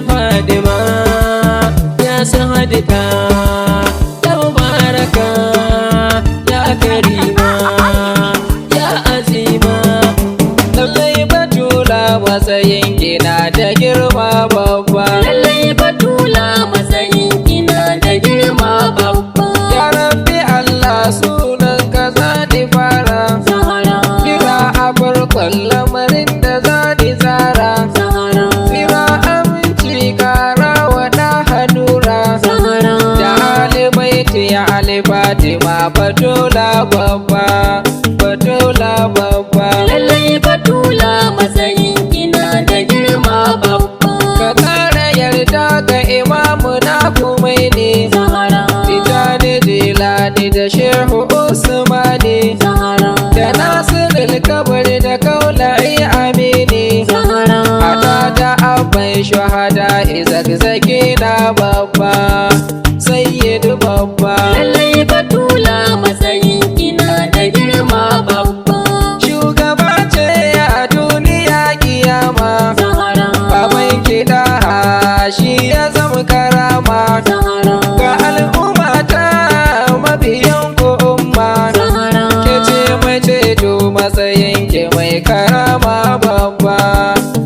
Fadima ya Sahadika ya Mubaraka ya Karima ya Azima. Lallai Batula matsayin kina da girma babba. Lallai Batula matsayin kina da girma babba. Ya Rabbi Allah sunan ka zani fara. Zahara Kira a farkon lamarin da zani tsara. Zahara Kira aminci kara wada hadura. Zahara Da alibaiti ya alifatima Batula babba. Batula babba. Lallai Batula matsayin kina da girma babba. Ka kara yarda ga imamu na Khomeini. Zahara Tijani Jilani da Shehu Usmani. Zahara Da Nasirul Kabari da Kaula'i Amini. Zahara Hada da abban shahada izakzaki na babba. Sayyidu babba. Lallai Batula matsayin kina da girma babba. Shugaba ce a duniya kiyama. Zahara Baban kiɗa shi ya zama karama. Zahara Ga al'umma ta mabiyan ku umma. Zahara Ke ce mai ceto matsayin ke mai karama babba.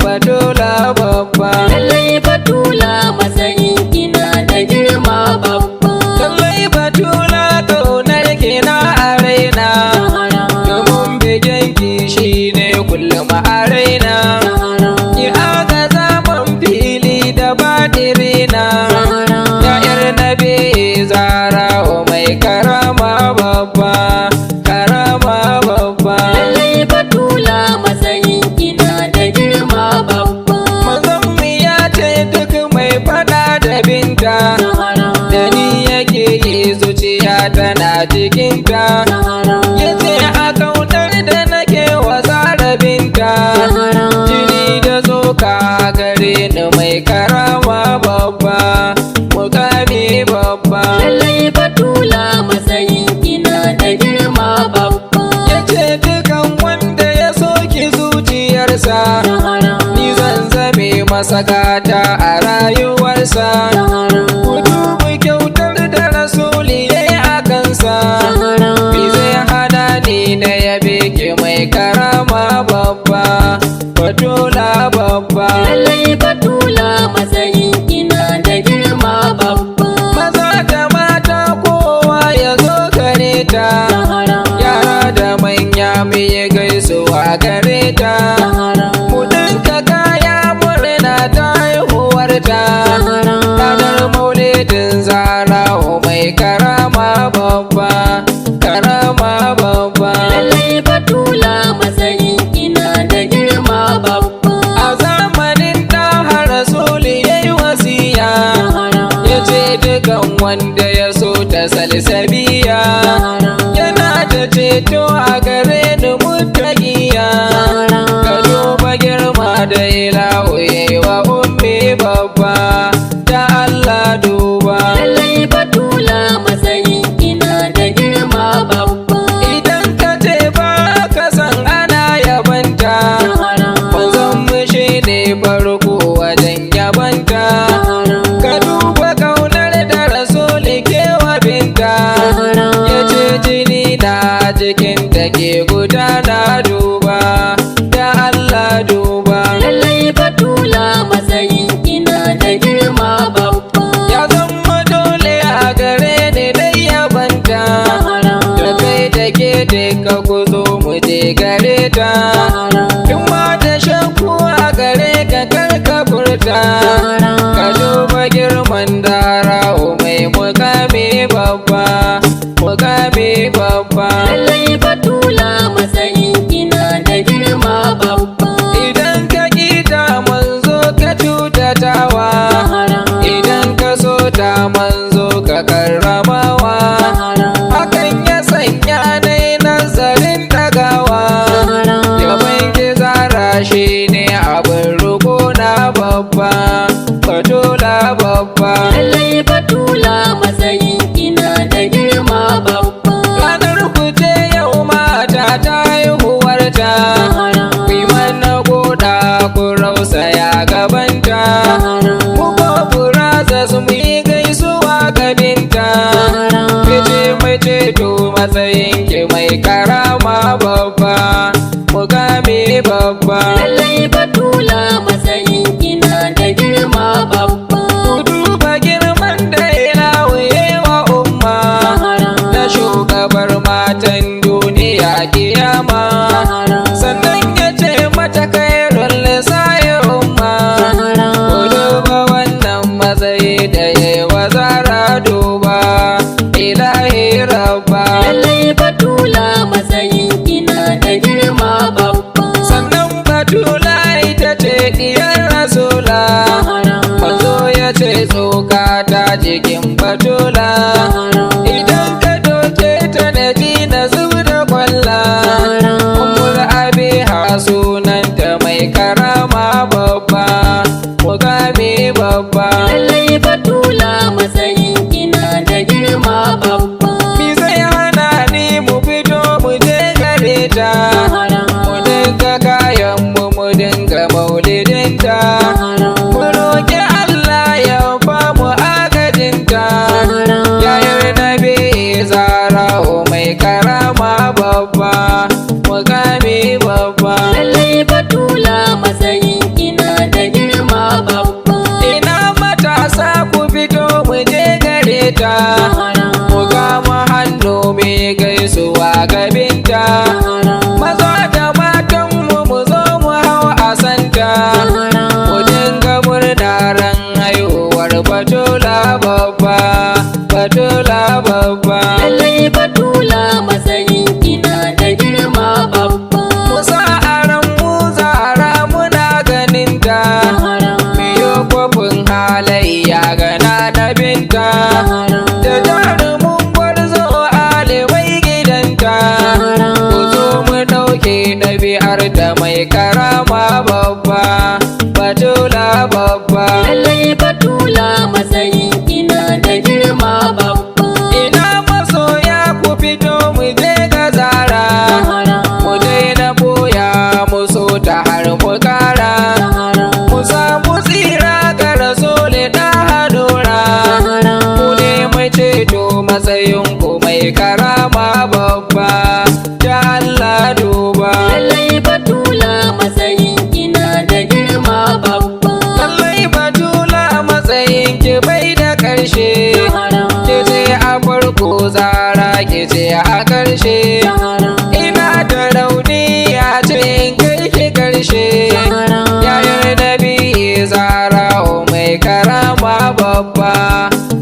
Batula babba. Lallai Batula matsayin kina da girma babba. Lallai Batula kaunar ki na a raina. Zahara Domin bikin ki shi ne kullum a raina. Zahara Ki aga zaman fili da badirina. Zahara Ya yar nabi Zara mai karama babba. Karama babba. Lallai Batula matsayin kina da girma babba. Manzon mu ya ce duk mai fada da binta. Zahara Da ni yake yi zuciya tana jikinta. Zahara Ya ce a kautar da nake wa Zara binta. Zahara Jini da tsoka gare ni mai karama babba. Mukami babba. Lallai Batula matsayin kina da girma babba. Ya ce dukan wanda ya soki zuciyarsa. Zahara Ni zan zame masa gata a rayuwarsa. Zahara Ku dubi kyautar da rasuli ya yi a kansa. Zahara Bi zai hana ni na yabe ki mai karama babba. Batula babba. Lallai Batula matsayin kina da girma babba. Maza da mata kowa ya zo gare ta. Zahara Yara da manya mu yi gaisuwa gare ta. Zahara Mu dinka kaya murna ta haihuwarta. Zahara Ranar maulidin Zara mai karama babba. Karama babba. Lallai Batula matsayin kina da girma babba. A zamanin da rasuli ya yi wasiya. Zahara Ya ce dukan wanda ya so ta salsabiya. Zahara Yana da ceto a gare ni mutakiya. Zahara Ka duba girma da ilahu ya yi wa ummi babba. Da Allah duba. Lallai Batula matsayin kina da girma babba. Idan ka ce ba ka san ana yabanta. Zahara Manzon mu shi ne farko wajen yabanta. Zahara Ka duba kaunar da rasuli ke wa binta. Zahara Ya ce jini na jikin da ke gudana duba. Da Allah duba. Lallai Batula matsayin kina da girma babba. Ya zama dole a gare ni dai yabanta. Zahara Da kai da ke duka ku zo mu je gare ta. Zahara In ma da shakku a gare ka karka furta. Zahara Ka duba girman Zara mai mukami babba. Mukami babba. Lallai Batula matsayin kina da girma babba. Idan ka kita manzo ka cutatawa. Zahara Idan ka so ta manzo ka karramawa. Zahara Hakan ya sanya nai nazarin ɗagawa. Zahara Yaban ki Zara shi ne abin roƙo na babba. Batula babba. Lallai Batula matsayin kina da girma babba. Ranar ku ce yau mata ta haihuwarta. Zahara Ku yi mana goda ku rausaya gabanta. Zahara Mu babba. Lallai Batula matsayin kina da girma babba. Ku duba girman da Ilahu wa umma, na shugabar matan duniya kiyama. Sannan ya ce mata kairun lissayi umma. Ku duba wannan matsayi da yawa zara duba ilahi rabba. Lallai Batula matsayin kina da girma babba. Sannan Batula ita ce diyar Rasula, manzo ya ce tsoka ta jikin Batula. Idan ka doke ta na ji na zub da kwalla. Ummul Abiha sunanta mai karama babba, mukami babba. Lallai Batula matsayin kina da girma babba. Mi zai hana ni mu fito mu je gare ta, mu dinga kayan mu dinga maulidinta. Mu roƙi Allah ya ba mu agajinta, yayar Nabi Zara'u mai karama babba, mukami babba. Lallai Batula matsayin kina da girma babba. Ina matasa ku fito mu je gare ta, mu kama hannu mai gaisuwa gabinta. Maza da matan mu zo mu hau a santa, mu dinga murna ran haihuwar Batula babba, Batula babba. Lallai Batula matsayin kina da girma babba. Musa aran mu zara muna ganinta, miyo kwafin halayya gana na binta. Da jarumin gwarzo alimai gidanta, ku zo mu ɗauke ɗabi'ar da mai karama babba, Batula babba. Lallai Batula matsayin kina da girma babba. Ina masoya ku fito mu je ga zara, mu daina boya mu so ta har mu kara. Mu samu tsira ga rasuli da hadura, ku ne mai ceto matsayin ku mai karama babba, ya Allah duba. Lallai Batula matsayin kina da girma babba. Lallai Batula matsayin ki bai da ƙarshe, ke ce a farko zara ke ce a ƙarshe. Ina da rauni ya ce in kai ki ƙarshe, yayar Nabi Zara'u mai karama babba,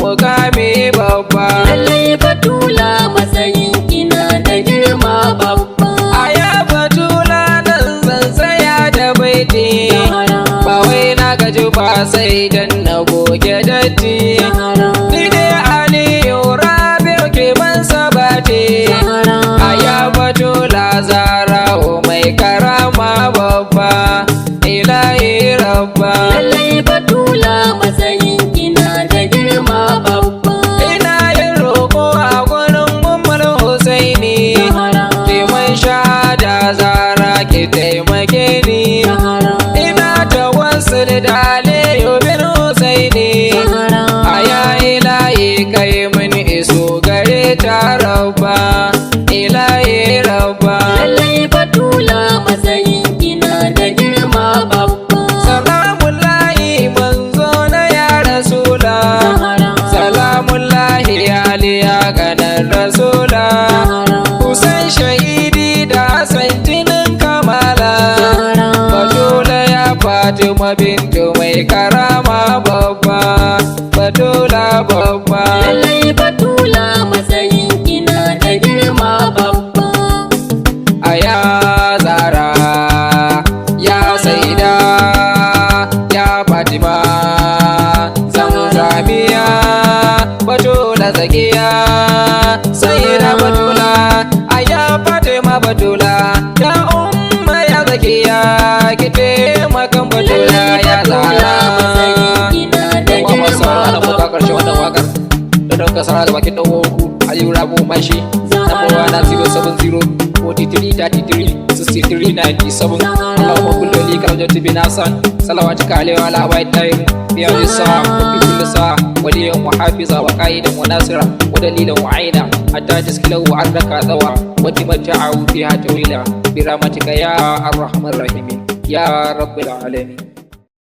mukami babba. Lallai Batula matsayin kina da girma babba. Aya Batula nan zan tsaya da baiti, ba wai na gaji ba sai dan na goge datti. Ni dai Aliyu Rabi'u ke ban Sabaty, aya Batula Zara'u mai karama babba, ilahi rabba. Lallai Batula matsayin kina da girma babba. Ina yin roƙo a gurin Ummul Husaini, liman shahada Zara ki taimake ni. Ina tawassul da Aliyu bin Husaini, aya ilahi kai mun iso gare ta rabba, ilahi rabba. Lallai Batula matsayin kina da girma babba. Salamullahi manzo na ya Rasula, salamullahi aliya ganar Rasula. Kusan shahidi da Hassan jinin kamala, Batula ya Fatima bintu mai karama babba, Batula babba. Lallai Batula matsayin kina da girma babba. Aya Zara, ya Saida, ya Fatima, Zamzamiya, Batula Zakiya, Saida Batula, aya Fatima Batula, ya Umma ya Zakiya, ki taimakan Batula ya Zara. Yan uwa masu sauraro da muka karshe wannan wakar, da dauka sara da bakin dawo Aliyu Rabu Mashi, number 1070 43 33 63 97. Allahumma kulli li kalajati bin Hasan salawatuka alayhi wa ala abai tayyib bi alisa wa kulli sa waliyan wa hafiza wa qaidan wa nasira wa dalilan wa aina hatta taskilahu wa ardaka dawa wa timata'u fiha tawila bi rahmatika ya arhamar rahimin. ya rabbal alamin.